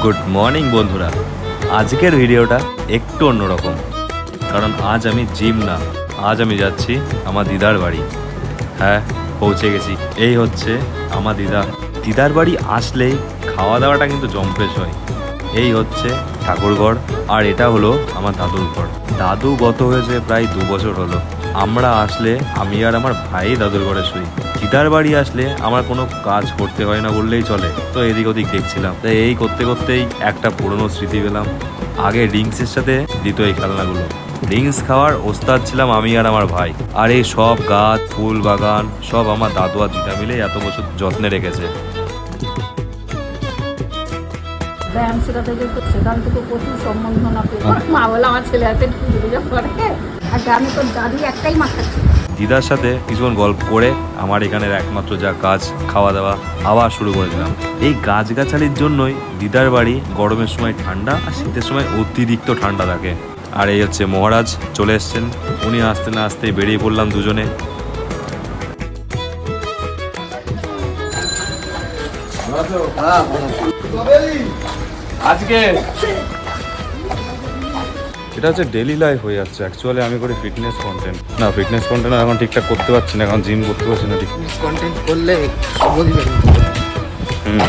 Good morning বন্ধুরা। আজকের ভিডিওটা একটু অন্যরকম, কারণ আজ আমি জিম না, আজ আমি যাচ্ছি আমার দিদার বাড়ি। হ্যাঁ, পৌঁছে গেছি। এই হচ্ছে আমার দিদার বাড়ি। আসলেই খাওয়া দাওয়াটা কিন্তু জম্পেশ হয়। এই হচ্ছে ঠাকুরঘর, আর এটা হলো আমার দাদুর ঘর। দাদু গত হয়েছে প্রায় 2 বছর হলো। আমরা আসলে আমি আর আমার ভাই দাদুর ঘরে শুই। দিদার বাড়ি আসলে আমার কোনো কাজ করতে হয় না বললেই চলে, তো এদিক ওদিক দেখছিলাম। তাই এই করতে করতেই একটা পুরনো স্মৃতি পেলাম। আগে রিংসের সাথে দিত এই খেলনাগুলো। রিংস খাওয়ার ওস্তাদ ছিলাম আমি আর আমার ভাই। আর এই সব গাছ, ফুল বাগান সব আমার দাদু আর দিদা মিলে এত বছর যত্নে রেখেছে। ব্যায়াম শেখাতে যেত, সেখান থেকে প্রচুর সম্বর্ধনা পেত। মা বলে আমার ছেলে হাতে পুজো করে। আর আমি তো দাদি একটাই মাথা ছিল। দিদার সাথে কিছুক্ষণ গল্প করে আমার এখানের একমাত্র যা কাজ, খাওয়া দাওয়া আবার শুরু করে দিলাম। এই গাছগাছালির জন্যই দিদার বাড়ি গরমের সময় ঠান্ডা আর শীতের সময় অতিরিক্ত ঠান্ডা থাকে। আর এই হচ্ছে মহারাজ চলে এসছেন। উনি আসতে না আসতেই বেরিয়ে পড়লাম দুজনে। আজকে এটা হচ্ছে ডেইলি লাইফ হয়ে যাচ্ছে। অ্যাকচুয়ালি আমি করি ফিটনেস কন্টেন্ট। না, ফিটনেস কন্টেন্ট এখন ঠিকঠাক করতে পারছি না, এখন জিম করতে পারছি না ঠিক। কন্টেন্ট করলে বলবেন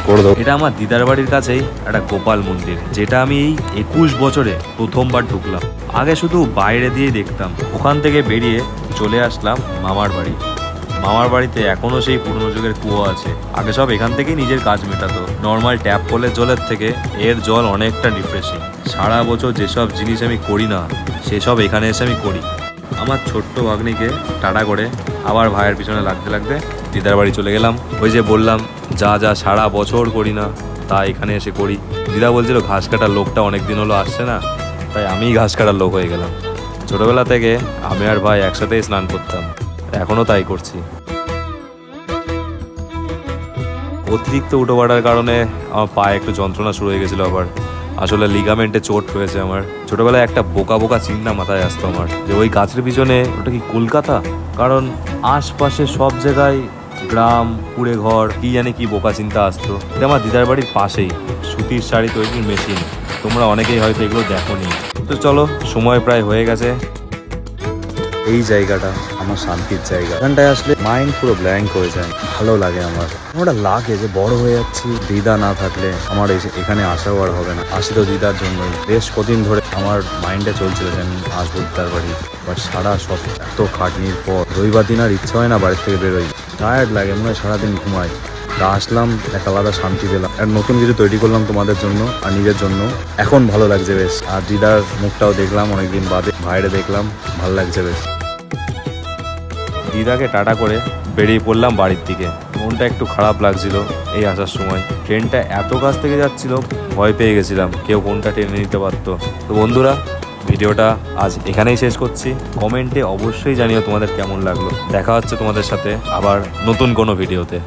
করে দাও। এটা আমার দিদার বাড়ির কাছেই একটা গোপাল মন্দির, যেটা আমি এই 21 বছরে প্রথমবার ঢুকলাম। আগে শুধু বাইরে দিয়ে দেখতাম। ওখান থেকে বেরিয়ে চলে আসলাম মামার বাড়ি। মামার বাড়িতে এখনো সেই পুরনো যুগের কুয়ো আছে। আগে সব এখান থেকেই নিজের কাজ মেটাতো। নর্মাল ট্যাপ কলের জলের থেকে এর জল অনেকটা রিফ্রেশিং। সারা বছর যেসব জিনিস আমি করি না, সেসব এখানে এসে আমি করি। আমার ছোট্ট ভাগ্নিকে টাটা করে আবার ভাইয়ের পিছনে লাগতে লাগতে দিদার বাড়ি চলে গেলাম। ওই যে বললাম, যা যা সারা বছর করি না তা এখানে এসে করি। দিদা বলছিল ঘাস কাটার লোকটা অনেক দিন হলো আসছে না, তাই আমিই ঘাস কাটার লোক হয়ে গেলাম। ছোটবেলা থেকে আমি আর ভাই একসাথেই স্নান করতাম, এখনও তাই করছি। অতিরিক্ত উঠো বাড়ার কারণে আমার পায়ে একটু যন্ত্রণা শুরু হয়ে গেছিলো আবার। আসলে লিগামেন্টে চোট হয়েছে আমার। ছোটবেলায় একটা বোকা বোকা চিন্তা মাথায় আসতো আমার, যে ওই গাছের পিছনে ওটা কি কলকাতা? কারণ আশপাশে সব জায়গায় গ্রাম, কুড়ে ঘর, কি জানি কি বোকা চিন্তা আসতো। এটা আমার দিদার বাড়ির পাশেই সুতির শাড়ি তৈরির মেশিন। তোমরা অনেকেই হয়তো এগুলো দেখোনি। তো চলো, সময় প্রায় হয়ে গেছে। এই জায়গাটা আমার শান্তির জায়গা। এখানটায় আসলে মাইন্ড পুরো ব্ল্যাঙ্ক হয়ে যায়, ভালো লাগে আমার। ওটা লাগে যে বড় হয়ে যাচ্ছি, দিদা না থাকলে আমার এখানে আসাও আর হবে না। আসি তো দিদার জন্যই। বেশ কদিন ধরে আমার মাইন্ডে চলছিল যে আমি আসবো দিদার বাড়ি, বাট সারা সপ্তাহ এত খাটনির পর রবিবার দিন আর ইচ্ছা হয় না বাড়ির থেকে বেরোই। টায়ার্ড লাগে, মনে হয় সারাদিন ঘুমাই। আসলাম, এক আলাদা শান্তি পেলাম। আর নতুন কিছু তৈরি করলাম তোমাদের জন্য আর নিজের জন্য। এখন ভালো লাগছে বেশ। আর দিদার মুখটাও দেখলাম অনেকদিন বাদে, ভাইরে দেখলাম, ভালো লাগছে বেশ। দিদাকে টাটা করে বেরিয়ে পড়লাম বাড়ির দিকে। মনটা একটু খারাপ লাগছিল এই আসার সময়। ট্রেনটা এত কাছ থেকে যাচ্ছিল, ভয় পেয়ে গেছিলাম কেউ কোনটা টেনে নিতে পারতো। তো বন্ধুরা, ভিডিওটা আজ এখানেই শেষ করছি। কমেন্টে অবশ্যই জানিও তোমাদের কেমন লাগলো। দেখা হচ্ছে তোমাদের সাথে আবার নতুন কোনো ভিডিওতে।